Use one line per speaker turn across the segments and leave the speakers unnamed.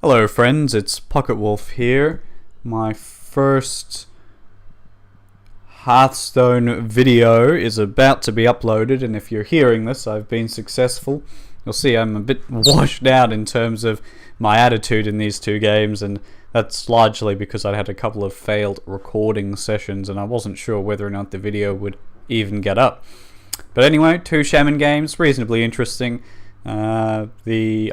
Hello friends, it's Pocket Wolf here. My first Hearthstone video is about to be uploaded, and if you're hearing this, I've been successful. You'll see I'm a bit washed out in terms of my attitude in these two games, and that's largely because I had a couple of failed recording sessions and I wasn't sure whether or not the video would even get up. But anyway, two Shaman games, reasonably interesting. I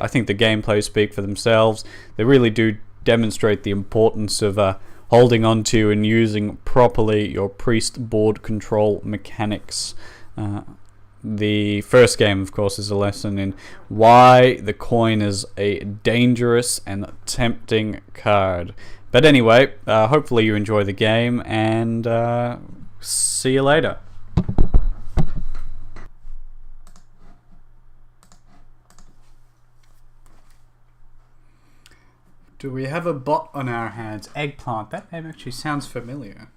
think the gameplay speak for themselves. They really do demonstrate the importance of holding on to and using properly your priest board control mechanics. The first game, of course, is a lesson in why the coin is a dangerous and tempting card. But anyway, hopefully you enjoy the game, and see you later. Do we have a bot on our hands? Eggplant. That name actually sounds familiar.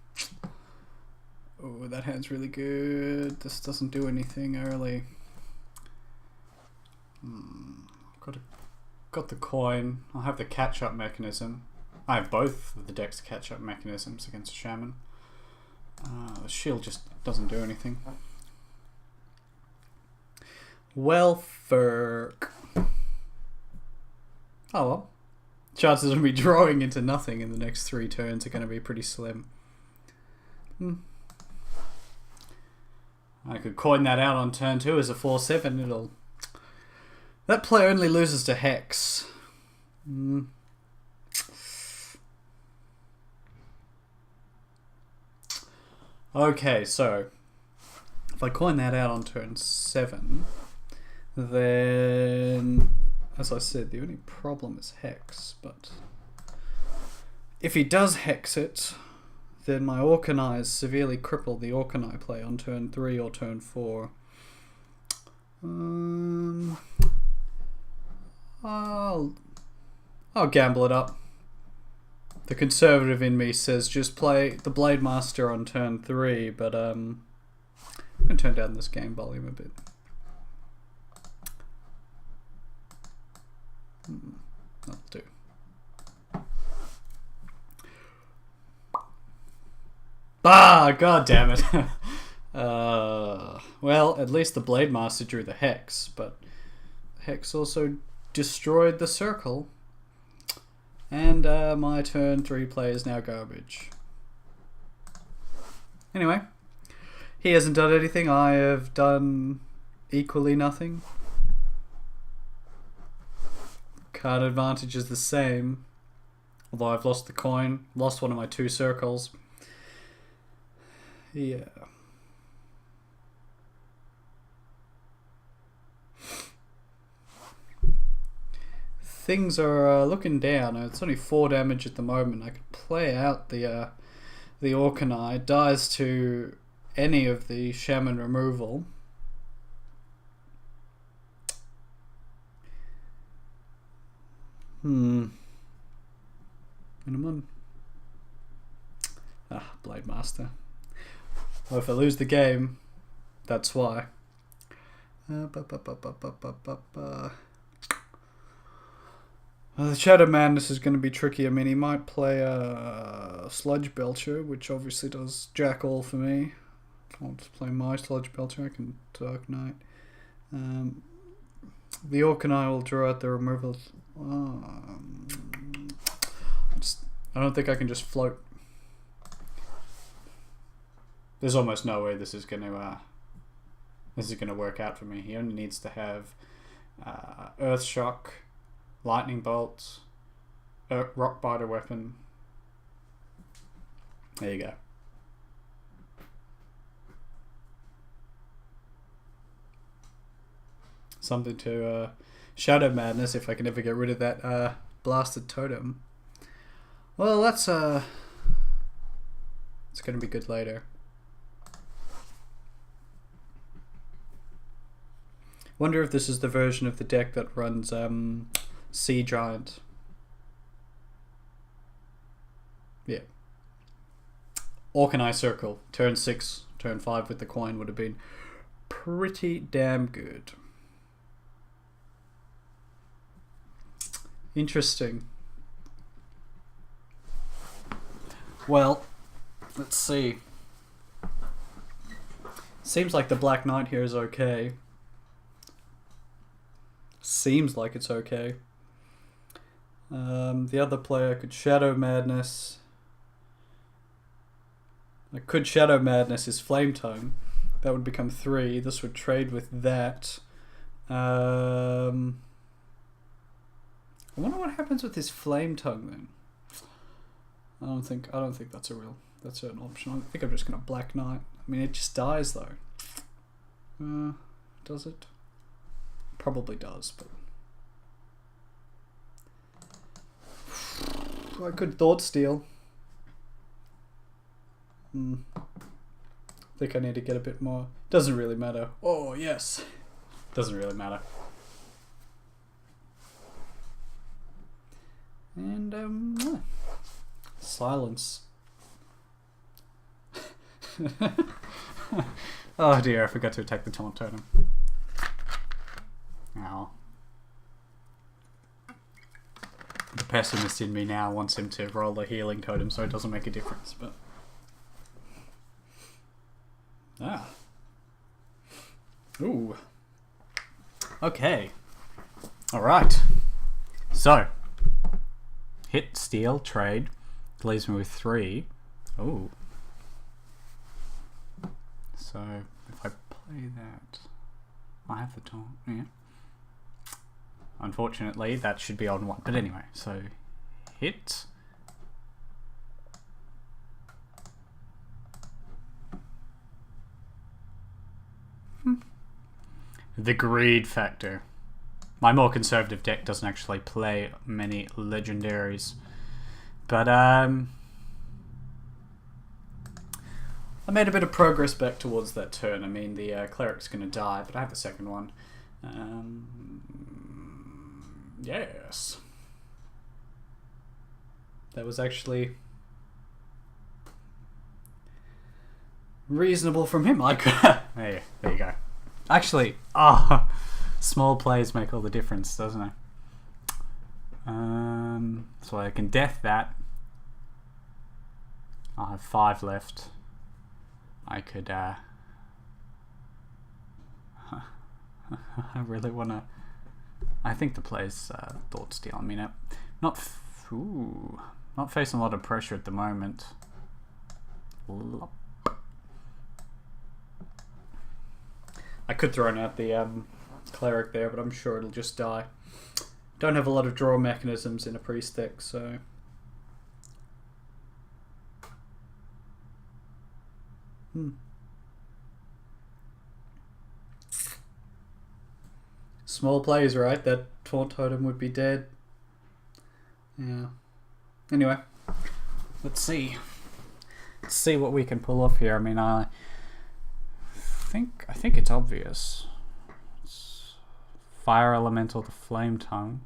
Oh, that hand's really good. This doesn't do anything early. Got the coin. I'll have the catch-up mechanism. I have both of the deck's catch-up mechanisms against a Shaman. The shield just doesn't do anything. Well, Ferk. Oh well. Chances of me drawing into nothing in the next 3 turns are going to be pretty slim. I could coin that out on turn 2 as a 4/7. That player only loses to Hex. Okay, so if I coin that out on turn 7, then, as I said, the only problem is Hex, but if he does Hex it, then my Orkanai is severely crippled the Orkanai play on turn 3 or turn 4. I'll gamble it up. The conservative in me says just play the Blade Master on turn 3, but I'm going to turn down this game volume a bit. That'll do. God damn it. Well, at least the Blade Master drew the Hex, but Hex also destroyed the circle, and my turn 3 play is now garbage. Anyway, he hasn't done anything. I have done equally nothing. Card advantage is the same, although I've lost the coin, lost one of my 2 circles. Yeah. Things are looking down. It's only 4 damage at the moment. I could play out the Orkanai. Dies to any of the Shaman removal. Minimum. Blade Master. Well, if I lose the game, that's why. The Shadow Madness is going to be tricky. I mean, he might play a Sludge Belcher, which obviously does jack all for me. I'll just play my Sludge Belcher. I can Dark Knight. The Orkanai will draw out the removals. I don't think I can just float. There's almost no way this is going to work out for me. He only needs to have Earth Shock, Lightning Bolt, Rock Biter Weapon. There you go. Something to Shadow Madness if I can ever get rid of that blasted totem. Well, that's it's going to be good later. Wonder if this is the version of the deck that runs Sea Giant. Yeah. Orkanai Circle. Turn 6, turn 5 with the coin would have been pretty damn good. Interesting. Well, let's see. Seems like the Black Knight here is okay. Seems like it's okay. The other player could Shadow Madness. I could Shadow Madness his Flame Tongue. That would become 3. This would trade with that. I wonder what happens with his Flame Tongue then. I don't think that's an option. I think I'm just gonna Black Knight. I mean, it just dies though. Does it? Probably does, but I could Thought Steal. Think I need to get a bit more. Doesn't really matter. Oh yes, doesn't really matter. And silence. Oh dear, I forgot to attack the taunt totem. Ow. The pessimist in me now wants him to roll a healing totem so it doesn't make a difference, but... Ooh. Okay. Alright. So. Hit, steal, trade. Leaves me with 3. Ooh. So, if I play that... I have the taunt, yeah. Unfortunately, that should be on 1. But anyway, so... Hit... The greed factor. My more conservative deck doesn't actually play many legendaries. But, I made a bit of progress back towards that turn. I mean, the cleric's going to die, but I have the second one. Yes. That was actually reasonable from him. I could... there you go. Actually, small plays make all the difference, doesn't it? So I can death that. I have 5 left. I could, I really want to... I think the play's Thought Steal. I mean, not facing a lot of pressure at the moment. I could throw out the cleric there, but I'm sure it'll just die. Don't have a lot of draw mechanisms in a priest deck, so... Small plays, right? That taunt totem would be dead. Yeah. Anyway, let's see. Let's see what we can pull off here. I mean, I think it's obvious. It's Fire Elemental, the Flame Tongue,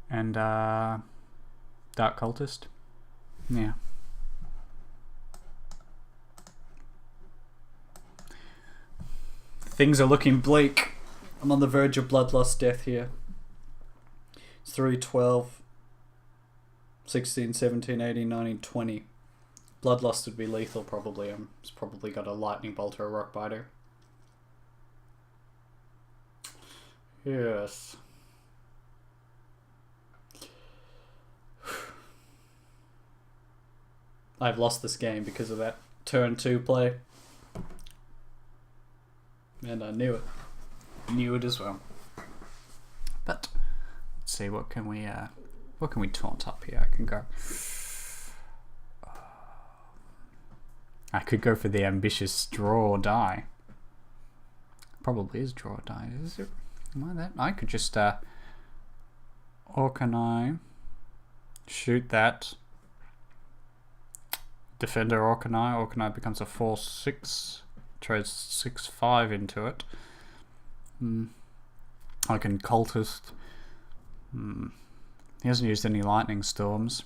and Dark Cultist. Yeah. Things are looking bleak. I'm on the verge of Bloodlust death here. It's 3, 12, 16, 17, 18, 19, 20. Bloodlust would be lethal probably. It's probably got a Lightning Bolt or a Rock Biter. Yes. I've lost this game because of that turn 2 play. And I knew it. Knew it as well. But let's see, what can we taunt up here? I can go. I could go for the ambitious draw or die. Probably is draw or die, is it? Am I that? I could just Orkanai, shoot that. Defender Orkanai. Orkanai becomes a 4/6. Trades 6/5 into it. I can Cultist. He hasn't used any Lightning Storms.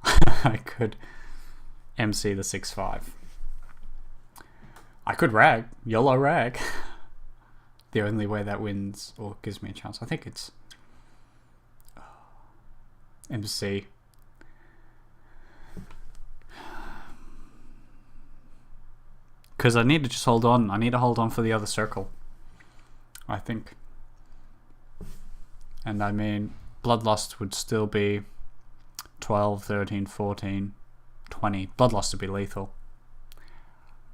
I could MC the 6/5. I could Rag. YOLO Rag. The only way that wins or gives me a chance. I think it's MC. Because I need to just hold on. I need to hold on for the other circle, I think. And I mean, Bloodlust would still be 12, 13, 14, 20. Bloodlust would be lethal.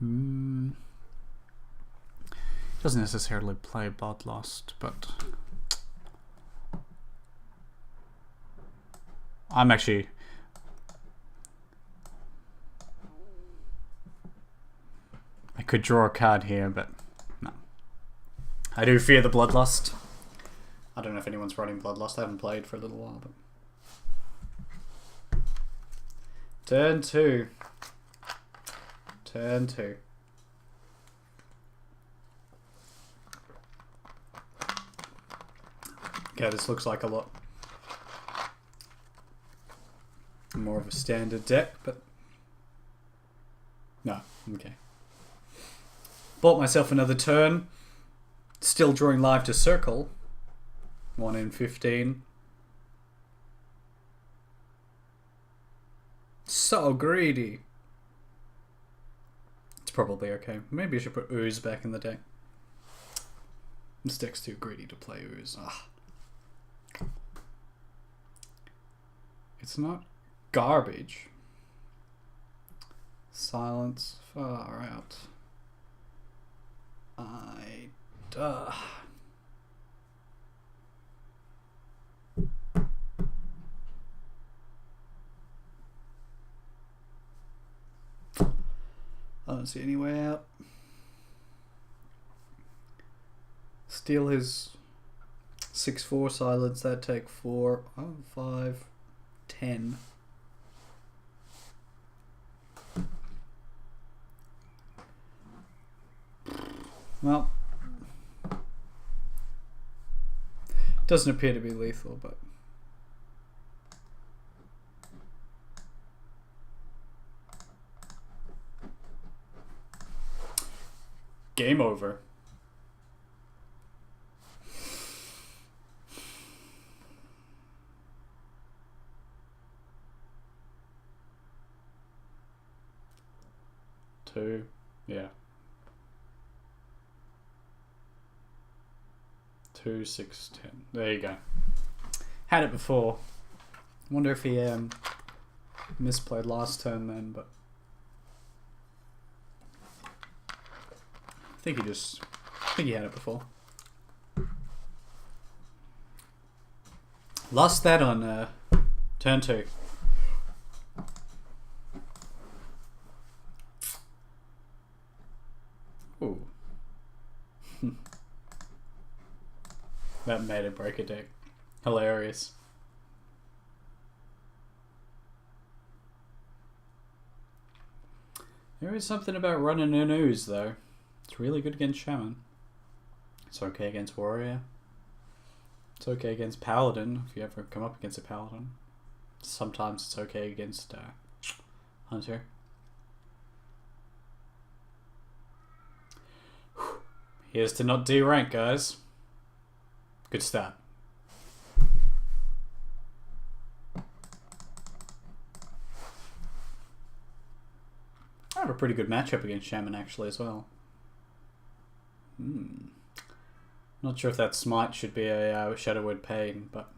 Doesn't necessarily play Bloodlust, but I'm actually... I could draw a card here, but no. I do fear the Bloodlust. I don't know if anyone's running Bloodlust. I haven't played for a little while, but... Turn 2. Turn 2. Okay, this looks like a lot more of a standard deck, but no, okay. Bought myself another turn. Still drawing live to circle. 1 in 15. So greedy. It's probably okay. Maybe I should put Ooze back in the deck. This deck's too greedy to play Ooze. Ah. It's not garbage. Silence, far out. I don't see any way out. Steal his 6/4 silence, that take 4. Oh, 5, 10. Well, doesn't appear to be lethal, but game over. Two, yeah. 2, 6, 10. There you go. Had it before. Wonder if he misplayed last turn then, but I think he had it before. Lost that on turn 2. Ooh. That made it break a deck. Hilarious. There is something about running an Ooze though. It's really good against Shaman. It's okay against Warrior. It's okay against Paladin if you ever come up against a Paladin. Sometimes it's okay against Hunter. Here's to not D-rank, guys. Good start. I have a pretty good matchup against Shaman actually as well. Not sure if that Smite should be a Shadow Word Pain, but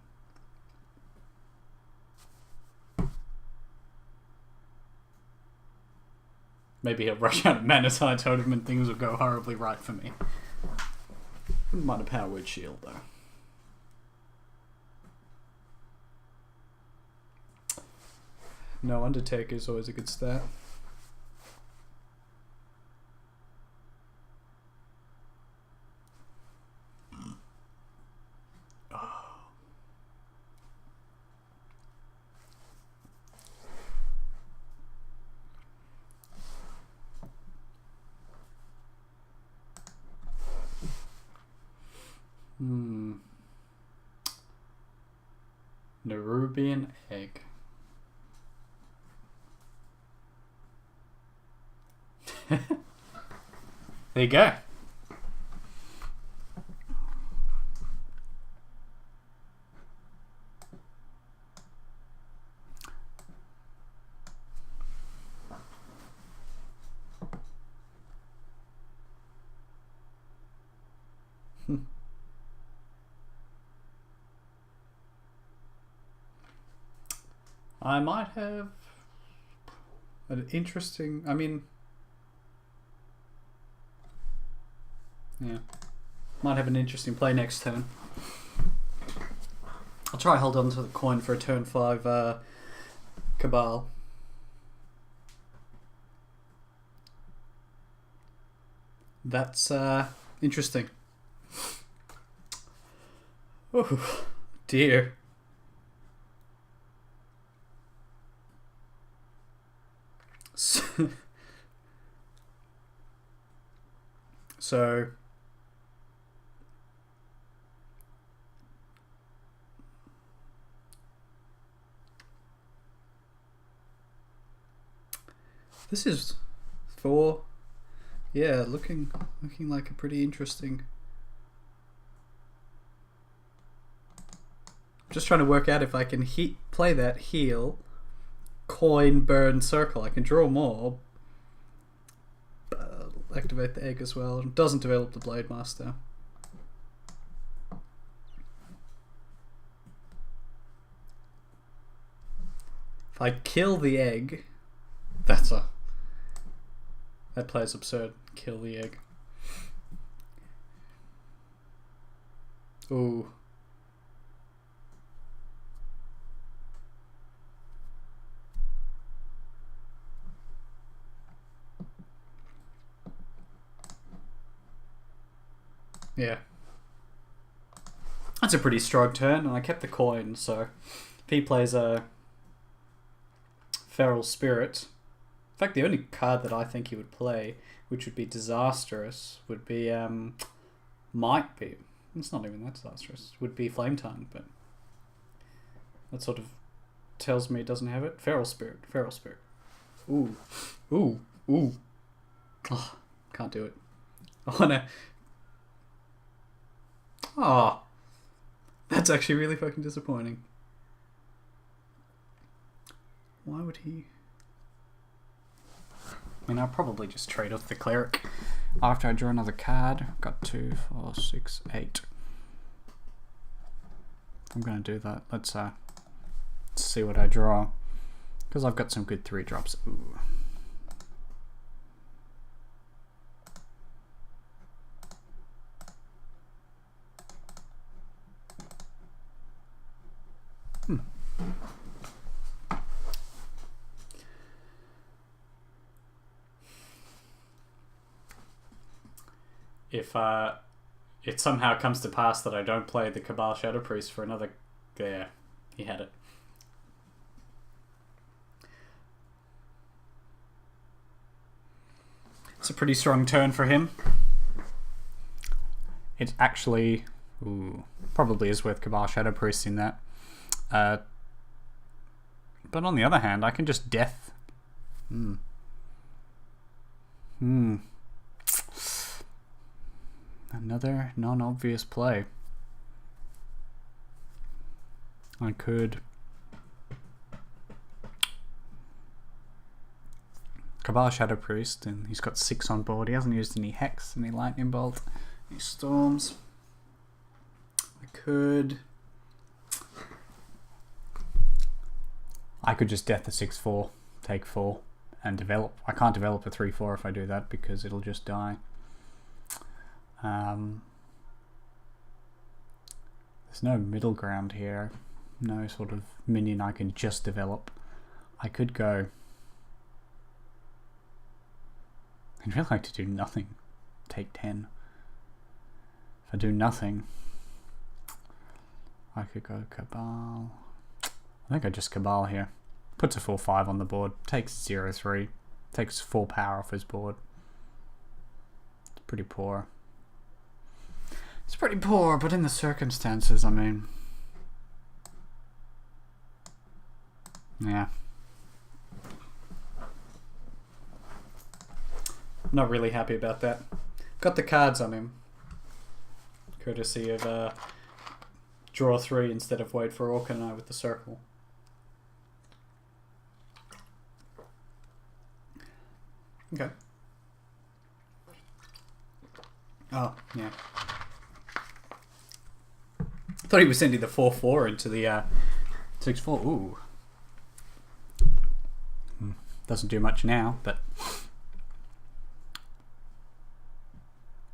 maybe he'll rush out of Manasai Totem and things will go horribly right for me. Wouldn't mind a Power Word Shield though. No Undertaker is always a good stat. Nerubian Egg. There you go. I might have an interesting... I mean... Yeah. Might have an interesting play next turn. I'll try hold on to the coin for a turn 5 Cabal. That's interesting. Oh dear. So this is 4. Yeah, looking like a pretty interesting. Just trying to work out if I can play that heal, coin, burn, circle. I can draw more. Activate the egg as well. It doesn't develop the Blade Master. If I kill the egg, that play is absurd. Kill the egg. Ooh. Yeah. That's a pretty strong turn, and I kept the coin, so if he plays a Feral Spirit... In fact, the only card that I think he would play, which would be disastrous, would be... might be... It's not even that disastrous. Would be Flame Tongue, but... That sort of tells me it doesn't have it. Feral Spirit. Feral Spirit. Ooh. Ooh. Ooh. Oh, can't do it. I wanna... Oh, that's actually really fucking disappointing. Why would he... I mean, I'll probably just trade off the Cleric after I draw another card. Got 2, 4, 6, 8. I'm going to do that. Let's see what I draw. Because I've got some good 3-drops. Ooh. If it somehow comes to pass that I don't play the Cabal Shadow Priest for another... There, he had it. It's a pretty strong turn for him. It actually... Ooh, probably is worth Cabal Shadow Priest in that. But on the other hand, I can just death. Another non-obvious play. I could... Cabal Shadow Priest, and he's got 6 on board. He hasn't used any Hex, any Lightning Bolt, any Storms. I could just death the 6/4, take 4, and develop. I can't develop a 3/4 if I do that because it'll just die. There's no middle ground here. No sort of minion I can just develop. I could go... I'd really like to do nothing. Take 10. If I do nothing, I could go Cabal. I think I just Cabal here. Puts a 4/5 on the board. Takes 0/3. Takes 4 power off his board. It's pretty poor. It's pretty poor, but in the circumstances, I mean... Yeah. Not really happy about that. Got the cards on him. Courtesy of draw 3 instead of wait for Orcanine with the circle. Okay. Oh, yeah. I thought he was sending the 4/4 into the 6/4. Ooh. Doesn't do much now, but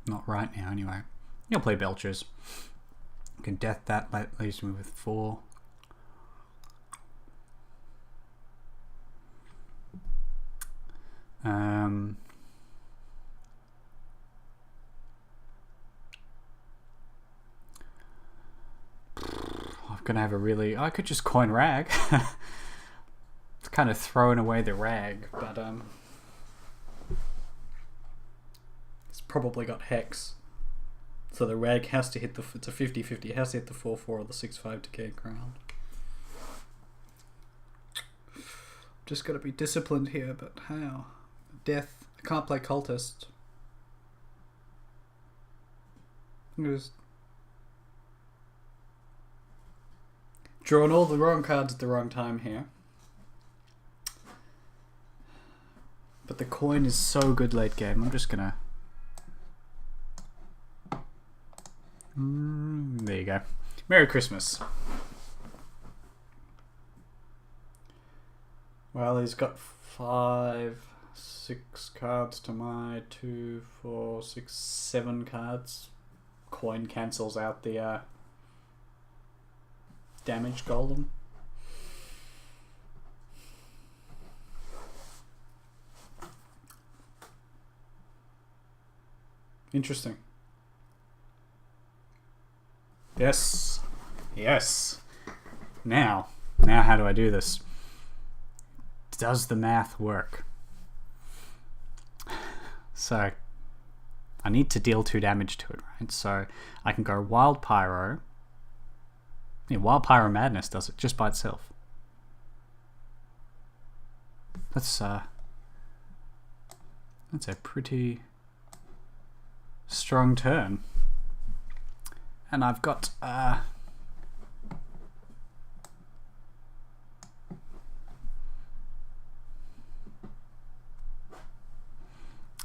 not right now anyway. You'll play Belchers. You can death that, leaves me with 4. I'm gonna have a really... I could just coin rag. It's kind of throwing away the rag, but it's probably got hex. So the rag has to hit the... It's a 50-50. It has to hit the 4-4 or the 6-5 to get ground. Just gotta be disciplined here, but how? Death. I can't play cultist. I'm just drawing all the wrong cards at the wrong time here. But the coin is so good late game. I'm just gonna... there you go. Merry Christmas. Well, he's got 5, 6 cards to my 2, 4, 6, 7 cards. Coin cancels out the damage golem. Interesting. Yes. Yes. Now how do I do this? Does the math work? So I need to deal 2 damage to it, right? So I can go Wild Pyro. Yeah, Wild Pyro Madness does it just by itself. That's a pretty strong turn. And I've got now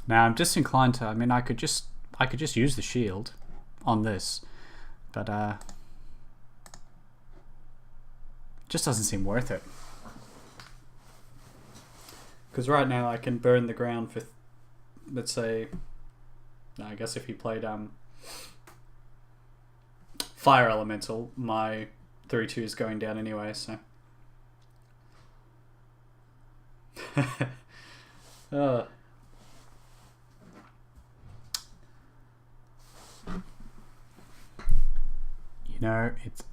I'm disinclined to... I mean, I could just use the shield on this, but just doesn't seem worth it. Because right now I can burn the ground for, let's say, no, I guess if he played Fire Elemental, my 3/2 is going down anyway, so. You know, it's...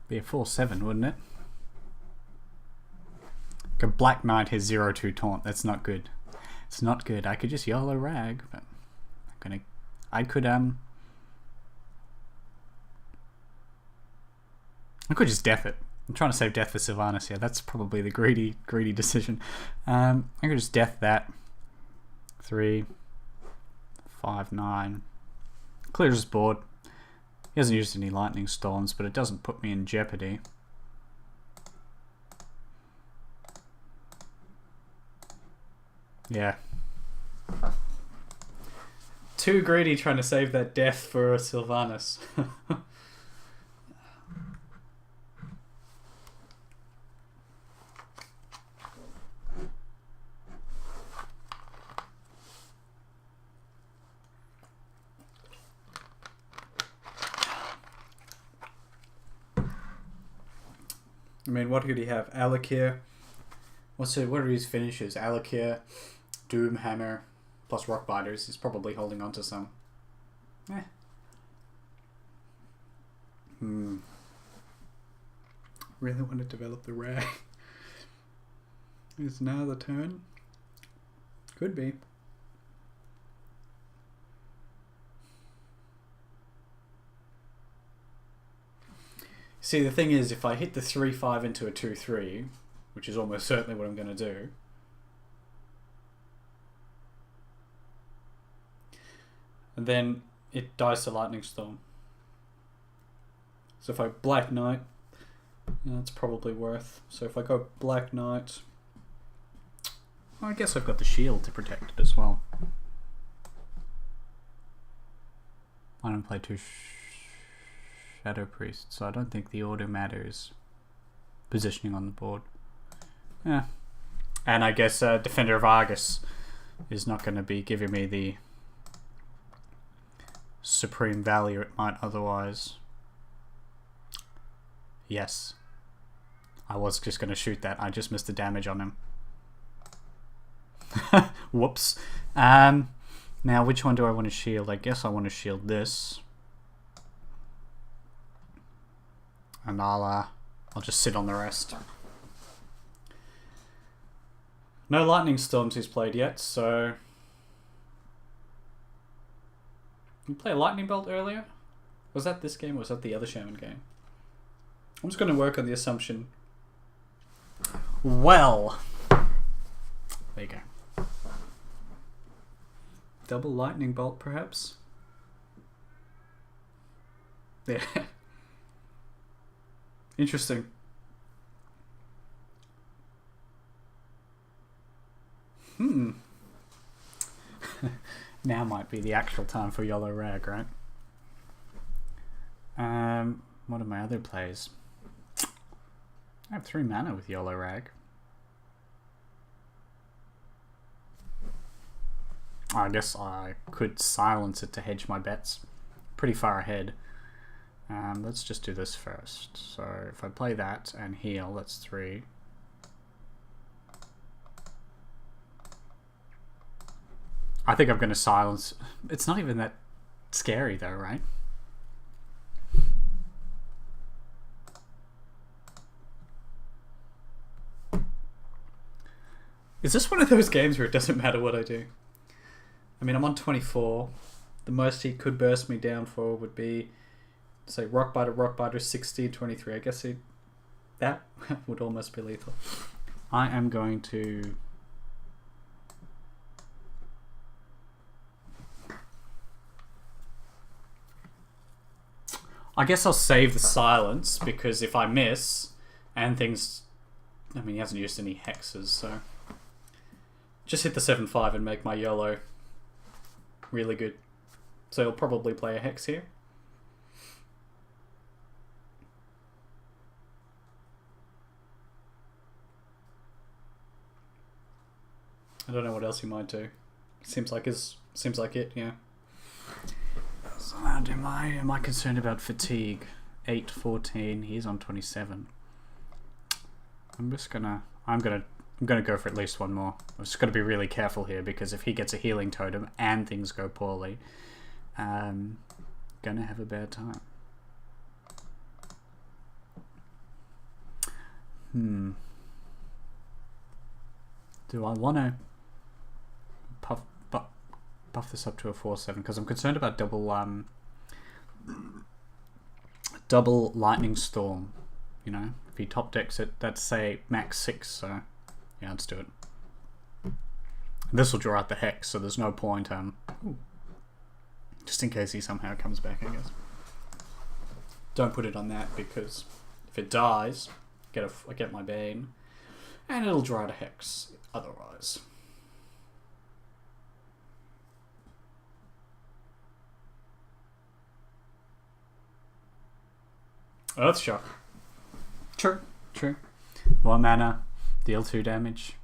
be a 4/7, wouldn't it? A Black Knight has 0/2 taunt. That's not good. It's not good. I could just YOLO rag, but I could just death it. I'm trying to save death for Sylvanas here. That's probably the greedy decision. I could just death that. 3, 5, 9. Clears his board. He hasn't used any lightning storms, but it doesn't put me in jeopardy. Yeah. Too greedy trying to save that death for Sylvanas. I mean, what could he have? Alakir. What are his finishes? Alakir, Doomhammer, plus Rockbiters. He's probably holding on to some. Really want to develop the rag. Is now the turn? Could be. See, the thing is, if I hit the 3/5 into a 2/3, which is almost certainly what I'm going to do, and then it dies to Lightning Storm. So if I Black Knight, that's probably worth. So if I go Black Knight, well, I guess I've got the shield to protect it as well. I don't play 2 Shadow Priest, so I don't think the order matters. Positioning on the board. Yeah. And I guess Defender of Argus is not going to be giving me the supreme value it might otherwise. Yes. I was just going to shoot that. I just missed the damage on him. Whoops. Now, which one do I want to shield? I guess I want to shield this. And I'll just sit on the rest. No Lightning Storms he's played yet, so... Did you play a Lightning Bolt earlier? Was that this game or was that the other Shaman game? I'm just going to work on the assumption. Well... There you go. Double Lightning Bolt, perhaps? Yeah. Interesting. Now might be the actual time for Yellow Rag, right? What are my other plays? I have 3 mana with Yellow Rag. I guess I could silence it to hedge my bets. Pretty far ahead. Let's just do this first. So if I play that and heal, that's 3. I think I'm going to silence. It's not even that scary though, right? Is this one of those games where it doesn't matter what I do? I mean, I'm on 24. The most he could burst me down for would be, say, Rockbiter, 60, 23. I guess that would almost be lethal. I am going to... I guess I'll save the silence, because if I miss, and things... I mean, he hasn't used any hexes, so... Just hit the 7/5 and make my YOLO really good. So he'll probably play a hex here. I don't know what else he might do. Seems like it, yeah. So am I concerned about fatigue? 8, 14, he's on 27. I'm gonna go for at least one more. I'm just gonna be really careful here, because if he gets a healing totem and things go poorly, gonna have a bad time. Do I want to buff this up to a 4/7? Because I'm concerned about double Lightning Storm. You know, if he top decks it, that's say max 6. So yeah, let's do it. This will draw out the hex, so there's no point. Just in case he somehow comes back, I guess. Don't put it on that, because if it dies, I get my Bane, and it'll draw out a hex otherwise. Earthshock. True. 1 mana, deal 2 damage.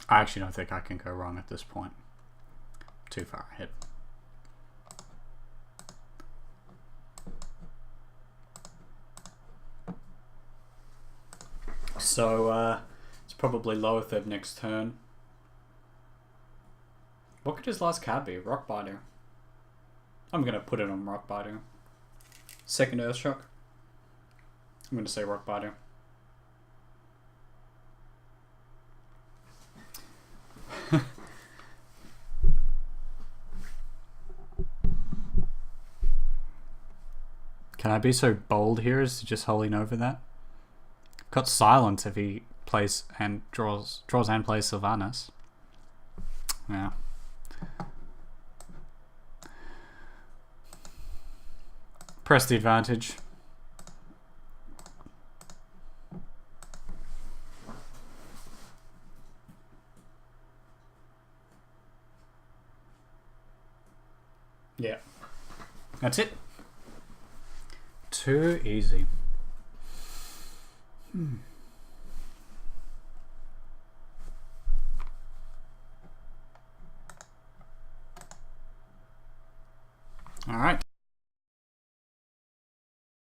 I actually don't think I can go wrong at this point. Too far ahead. So, it's probably lower third next turn. What could his last card be? Rockbiter. I'm going to put it on Rockbiter. Second Earthshock. I'm going to say Rockbiter. Can I be so bold here as to just holding over that? Got silence if he plays and draws and plays Sylvanas. Yeah. Press the advantage. Yeah. That's it. Too easy.